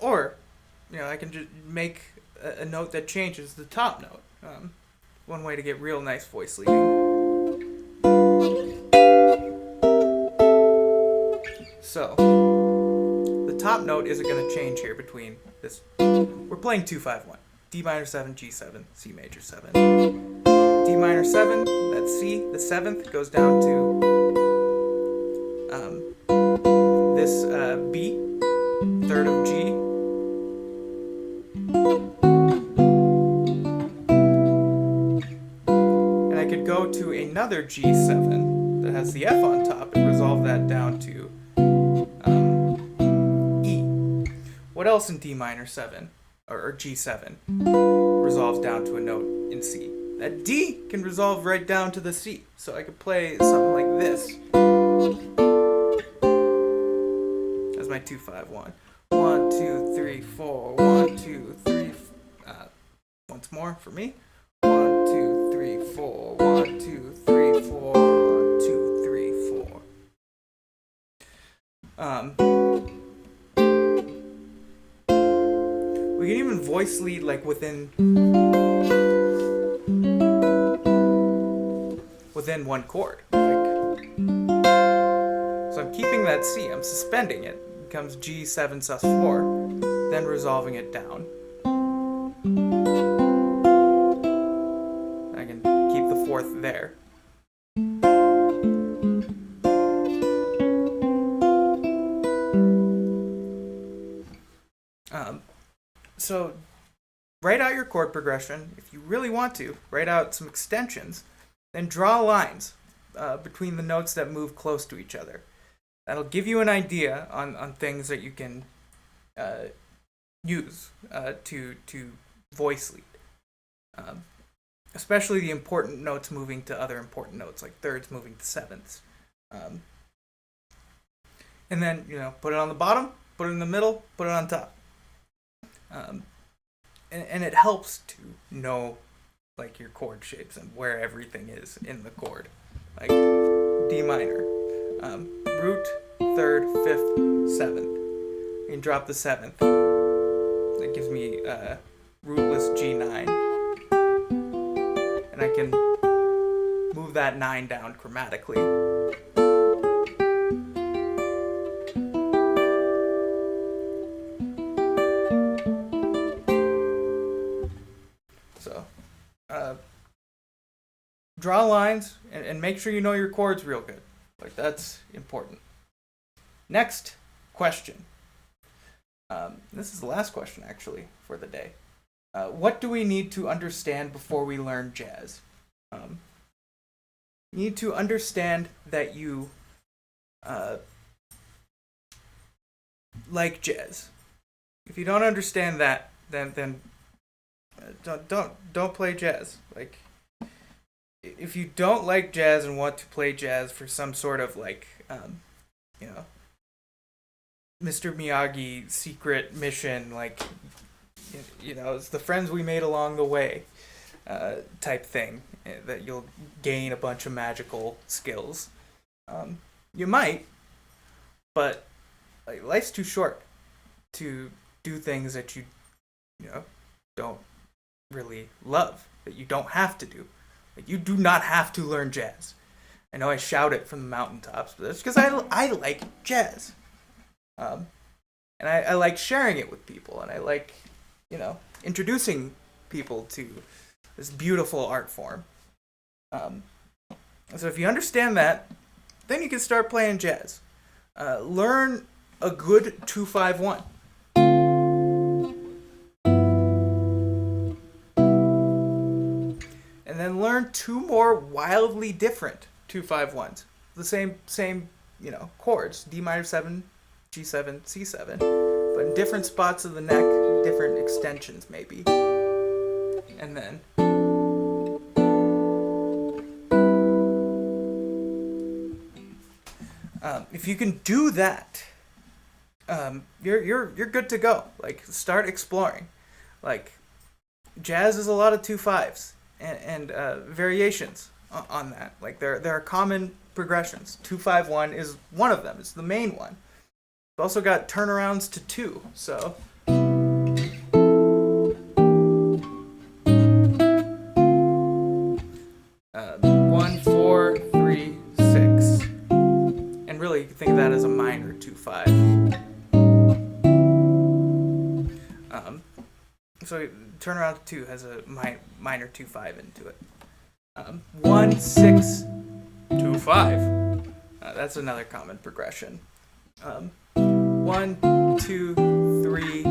Or, I can just make a note that changes the top note. One way to get real nice voice leading. So, the top note isn't going to change here between this. We're playing 2-5-1. D minor 7, G7, C major 7. D minor 7, that's C. The 7th goes down to this B, 3rd of G. And I could go to another G7 that has the F on top and resolve that down to E. What else in D minor 7? Or G7 resolves down to a note in C. That D can resolve right down to the C. So I could play something like this. That's my 2-5-1. 1, 2, 3, 4. 1, 2, 3. Once more for me. 1, 2, 3, 4. 1, 2, 3, 4. 1, 2, 3, 4. We can even voice lead like within one chord. So I'm keeping that C. I'm suspending it. It becomes G7 sus4, then resolving it down. I can keep the 4th there. So write out your chord progression. If you really want to, write out some extensions. Then draw lines between the notes that move close to each other. That'll give you an idea on things that you can use to voice lead. Especially the important notes moving to other important notes, like thirds moving to sevenths. And then, put it on the bottom, put it in the middle, put it on top. And it helps to know like your chord shapes and where everything is in the chord. Like D minor, root, 3rd, 5th, 7th. You can drop the 7th. That gives me rootless G9. And I can move that 9 down chromatically. Draw lines and make sure you know your chords real good. Like, that's important. Next question. This is the last question, actually, for the day. What do we need to understand before we learn jazz? You need to understand that you like jazz. If you don't understand that, then don't play jazz. Like, if you don't like jazz and want to play jazz for some sort of like, Mr. Miyagi secret mission, like, it's the friends we made along the way type thing, that you'll gain a bunch of magical skills. You might, but like, life's too short to do things that you don't really love, that you don't have to do. Like, you do not have to learn jazz. I know I shout it from the mountaintops, but that's because I like jazz. And I like sharing it with people, and I like, introducing people to this beautiful art form. So if you understand that, then you can start playing jazz. Learn a good 2-5-1. then learn two more wildly different 2-5-1s. The same chords, D minor 7, G7, C7, but in different spots of the neck, different extensions maybe. And then if you can do that, you're good to go. Like, start exploring. Like, jazz is a lot of 2-5s and variations on that. Like, there are common progressions. 2-5-1 is one of them. It's the main one. We've also got turnarounds to 2. So 1, 4, 3, 6. And really, you can think of that as a minor 2-5. So turnaround to 2 has a minor 2-5 into it. 1, 6, 2, 5. That's another common progression. 1, 2, 3.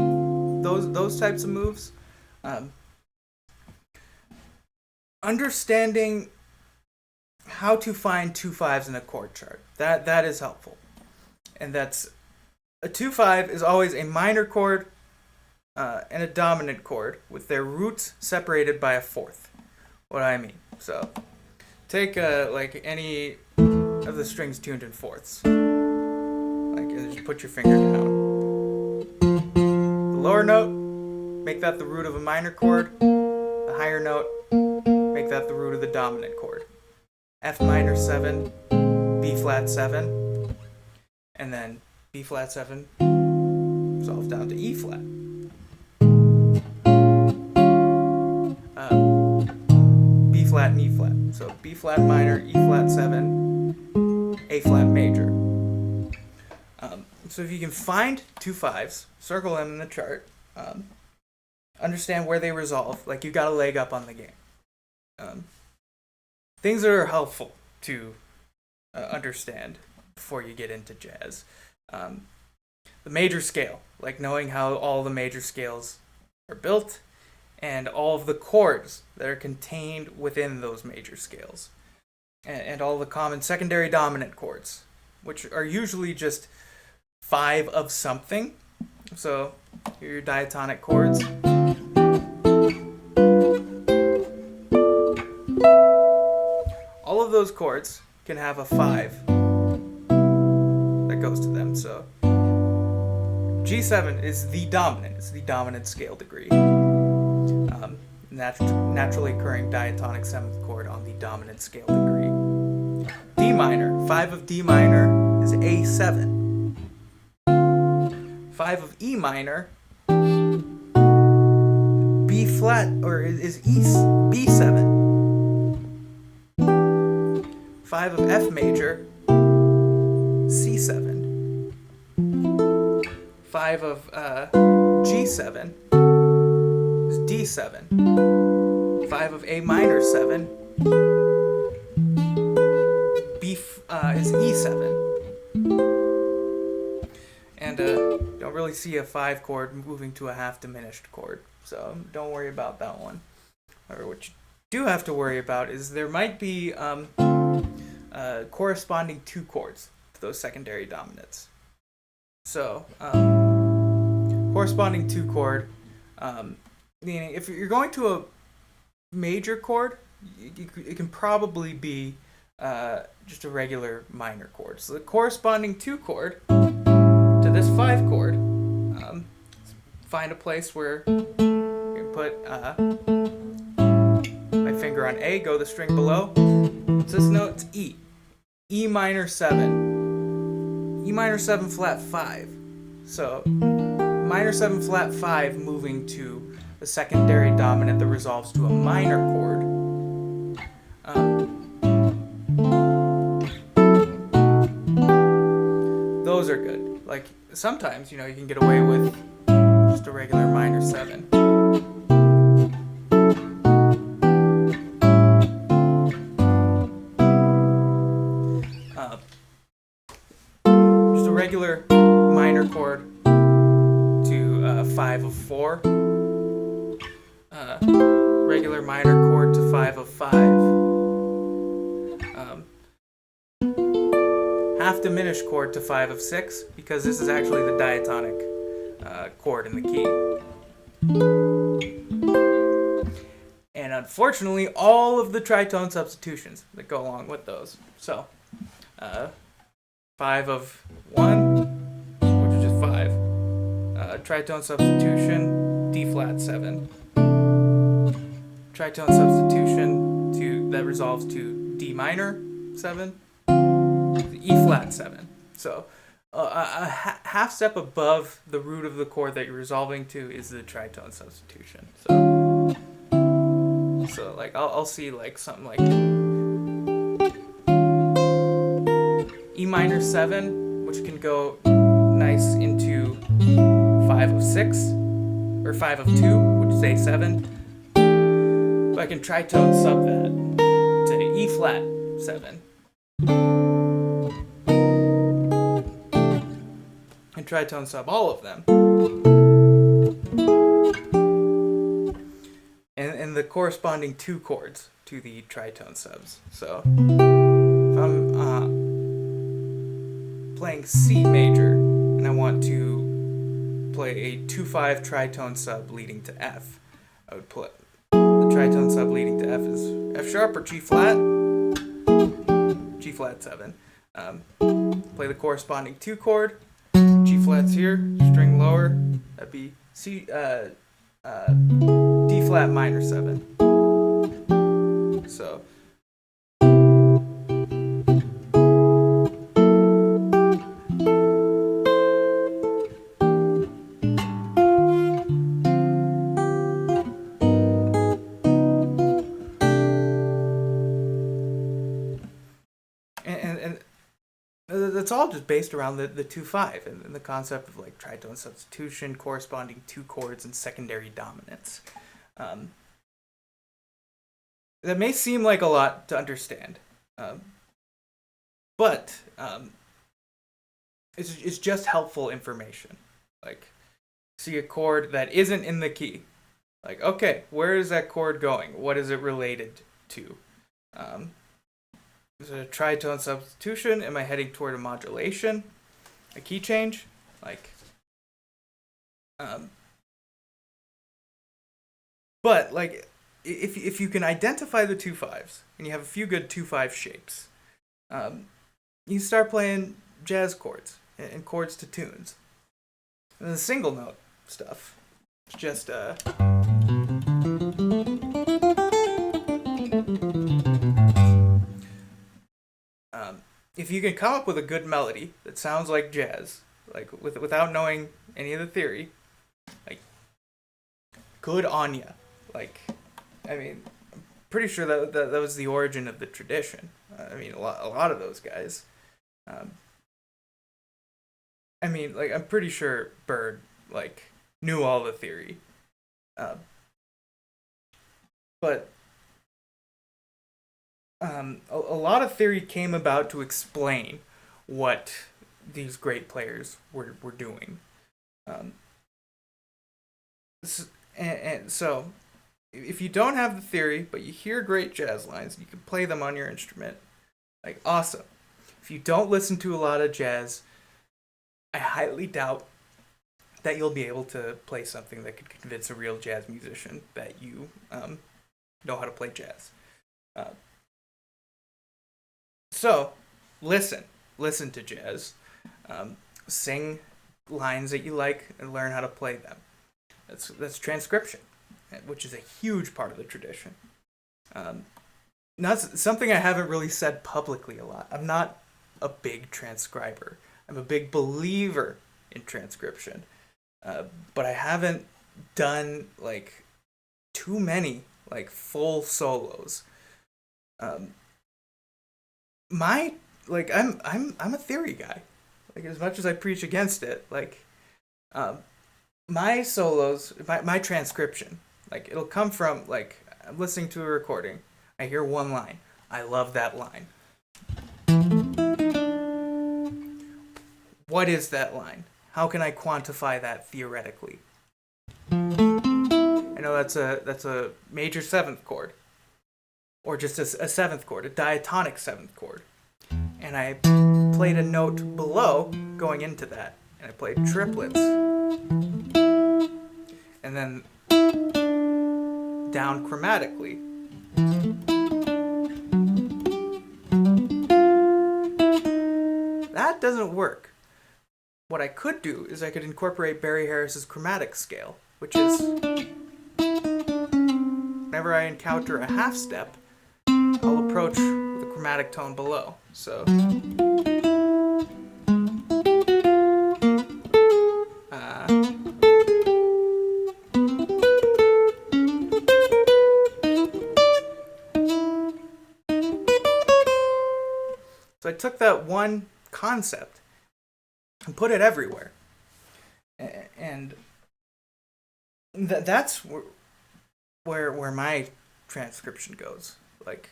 Those types of moves. Understanding how to find 2-5s in a chord chart. That is helpful. And that's a 2-5 is always a minor chord and a dominant chord with their roots separated by a fourth. What do I mean? So take like any of the strings tuned in fourths. Like, and just put your finger down. The lower note, make that the root of a minor chord. The higher note, make that the root of the dominant chord. F minor 7, B flat 7, and then B flat 7 resolves down to E flat. B flat and E flat. So B flat minor, E flat 7, A flat major. So if you can find 2-5s, circle them in the chart, understand where they resolve, like you got a leg up on the game. Things that are helpful to understand before you get into jazz. The major scale, like knowing how all the major scales are built and all of the chords that are contained within those major scales. And all the common secondary dominant chords, which are usually just 5 of something. So here are your diatonic chords. All of those chords can have a 5 that goes to them. So G7 is the dominant. It's the dominant scale degree. Naturally occurring diatonic 7th chord on the dominant scale degree. D minor. 5 of D minor is A7. 5 of E minor, B flat, or is B7. 5 of F major, C7. 5 of G7 is D7. 5 of A minor 7, B is E7. And don't really see a 5 chord moving to a half diminished chord, so don't worry about that one. Or what you do have to worry about is there might be corresponding 2 chords to those secondary dominants. So corresponding 2 chord, meaning if you're going to a major chord, it can probably be just a regular minor chord. So the corresponding 2 chord to this 5 chord, find a place where you can put my finger on A, go the string below. It's this note, it's E. E minor 7. E minor 7 flat 5. So minor 7 flat 5 moving to the secondary dominant that resolves to a minor chord. Those are good. Like, sometimes, you can get away with just a regular minor 7. Just a regular minor chord to 5 of 4. regular minor chord to 5 of 5. Half diminished chord to 5 of 6, because this is actually the diatonic chord in the key. And unfortunately, all of the tritone substitutions that go along with those. So, 5 of 1, which is just 5. Tritone substitution, D flat 7. Tritone substitution that resolves to D minor 7, E flat 7. So, a half step above the root of the chord that you're resolving to is the tritone substitution. So like I'll see like something like E minor 7, which can go nice into 5 of 6 or 5 of 2, which is A7. But I can tritone sub that to E flat 7. And tritone sub all of them. And the corresponding 2 chords to the tritone subs. So if I'm playing C major and I want to play a 2-5 tritone sub leading to F, I would put the tritone sub leading to F is F sharp or G flat, G flat 7. Play the corresponding 2 chord, G flat's here, string lower, that'd be C, D flat minor 7. So and that's all just based around the 2-5 and the concept of like tritone substitution, corresponding 2 chords, and secondary dominance. That may seem like a lot to understand, but it's just helpful information. Like, see a chord that isn't in the key. Like, okay, where is that chord going? What is it related to? Is it a tritone substitution? Am I heading toward a modulation? A key change? Like, but like, if you can identify the 2-5s and you have a few good 2-5 shapes, you start playing jazz chords and chords to tunes. And the single note stuff, it's just if you can come up with a good melody that sounds like jazz, like without knowing any of the theory, like, good on ya. Like, I mean, I'm pretty sure that was the origin of the tradition. I mean, a lot of those guys. I mean, like, I'm pretty sure Bird, like, knew all the theory. But a lot of theory came about to explain what these great players were doing. So, if you don't have the theory, but you hear great jazz lines, you can play them on your instrument. Like, awesome. If you don't listen to a lot of jazz, I highly doubt that you'll be able to play something that could convince a real jazz musician that you know how to play jazz. So, listen to jazz. Sing lines that you like and learn how to play them. That's transcription, which is a huge part of the tradition. That's something I haven't really said publicly a lot. I'm not a big transcriber. I'm a big believer in transcription. But I haven't done like too many like full solos. I'm a theory guy. Like, as much as I preach against it, like, my solos, my transcription, like, it'll come from, like, I'm listening to a recording, I hear one line, I love that line. What is that line? How can I quantify that theoretically? And I know that's a major seventh chord, or just a seventh chord, a diatonic seventh chord. And I played a note below going into that, and I played triplets, and then down chromatically. That doesn't work. What I could do is I could incorporate Barry Harris's chromatic scale, which is whenever I encounter a half step, I'll approach with a chromatic tone below. So I took that one concept and put it everywhere. And that's where my transcription goes. Like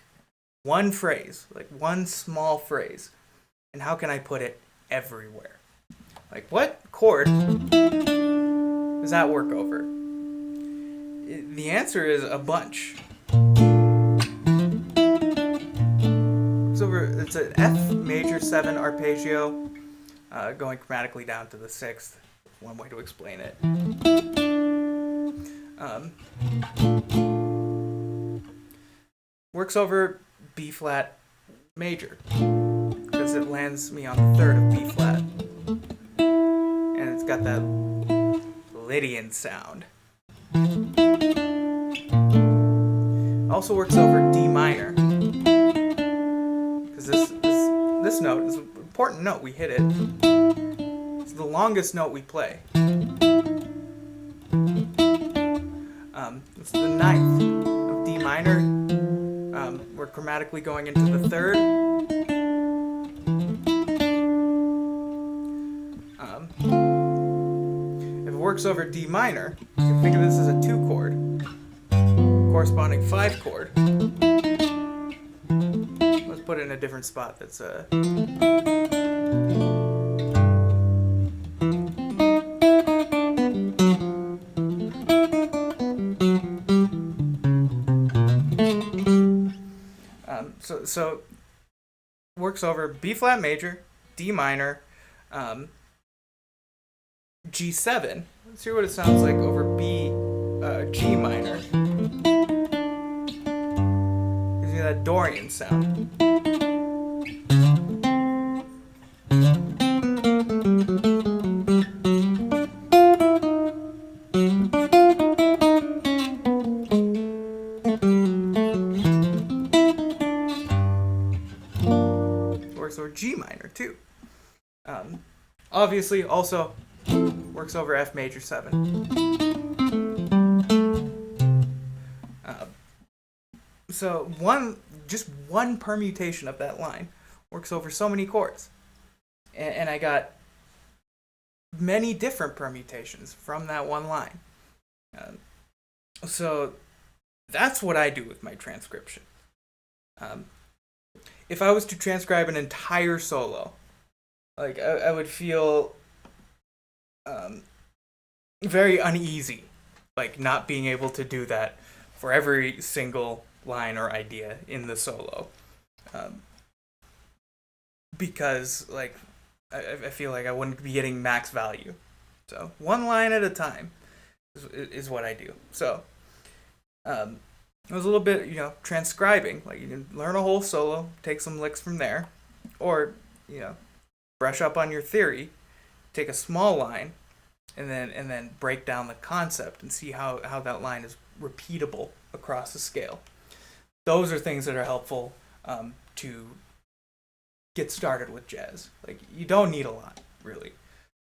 one phrase, like one small phrase. And how can I put it everywhere? Like what chord does that work over? The answer is a bunch. It's an F major 7 arpeggio, going chromatically down to the 6th. One way to explain it. Works over B flat major because it lands me on the 3rd of B flat, and it's got that Lydian sound. Also works over D minor. This note is an important note. We hit it. It's the longest note we play. It's the 9th of D minor. We're chromatically going into the 3rd. If it works over D minor, you can think of this as a 2 chord, corresponding 5 chord. Put it in a different spot that's so works over B flat major, D minor, G7. Let's hear what it sounds like over G minor. Gives me that Dorian sound. Or G minor too. Obviously, also works over F major 7. So just one permutation of that line works over so many chords, and I got many different permutations from that one line. So that's what I do with my transcription. If I was to transcribe an entire solo, like I would feel very uneasy, like not being able to do that for every single line or idea in the solo, because like I feel like I wouldn't be getting max value. So one line at a time is what I do. So it was a little bit, transcribing. Like you can learn a whole solo, take some licks from there, or brush up on your theory, take a small line, and then break down the concept and see how that line is repeatable across the scale. Those are things that are helpful to get started with jazz. Like you don't need a lot, really.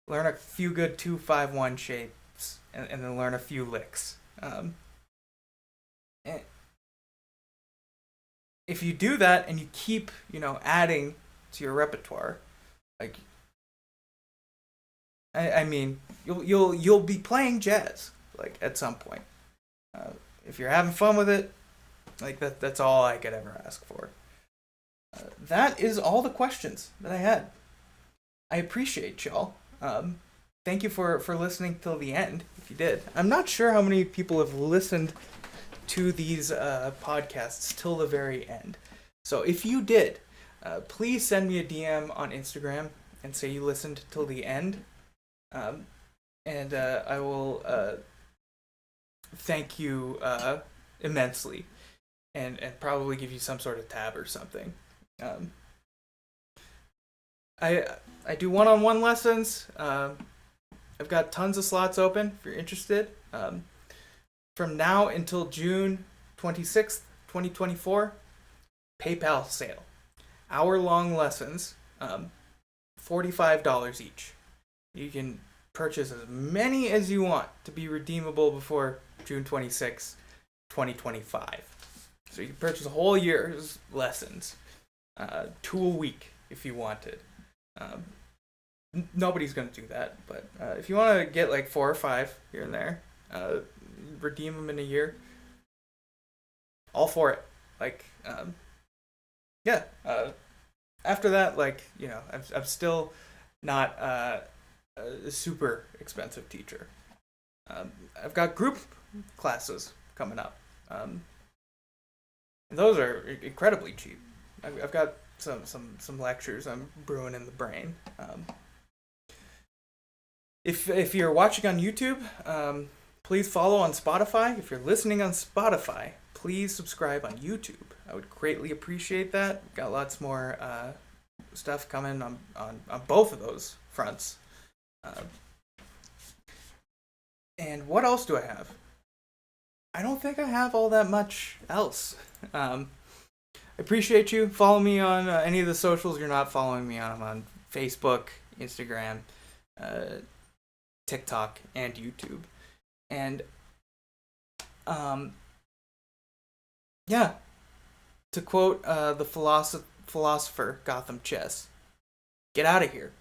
Learn a few good 2-5-1 shapes, and then learn a few licks. And if you do that and you keep, adding to your repertoire, like I mean, you'll be playing jazz like at some point. If you're having fun with it, like that's all I could ever ask for. That is all the questions that I had. I appreciate y'all. thank you for listening till the end, if you did. I'm not sure how many people have listened to these podcasts till the very end. So if you did, please send me a DM on Instagram and say you listened till the end. And I will thank you immensely, and probably give you some sort of tab or something. I do one-on-one lessons. I've got tons of slots open if you're interested. From now until June 26th, 2024, PayPal sale. Hour-long lessons, $45 each. You can purchase as many as you want to be redeemable before June 26th, 2025. So you can purchase a whole year's lessons, 2 a week if you wanted. Nobody's going to do that, but if you want to get like 4 or 5 here and there, redeem them in a year, all for it. Like, yeah. After that, like, you know, I'm still not a super expensive teacher. I've got group classes coming up. And those are incredibly cheap. I've got some lectures I'm brewing in the brain. If you're watching on YouTube, please follow on Spotify. If you're listening on Spotify, please subscribe on YouTube. I would greatly appreciate that. Got lots more stuff coming on both of those fronts. And what else do I have? I don't think I have all that much else. I appreciate you. Follow me on any of the socials you're not following me on. I'm on Facebook, Instagram, TikTok, and YouTube. And yeah, to quote the philosopher Gotham Chess, get out of here.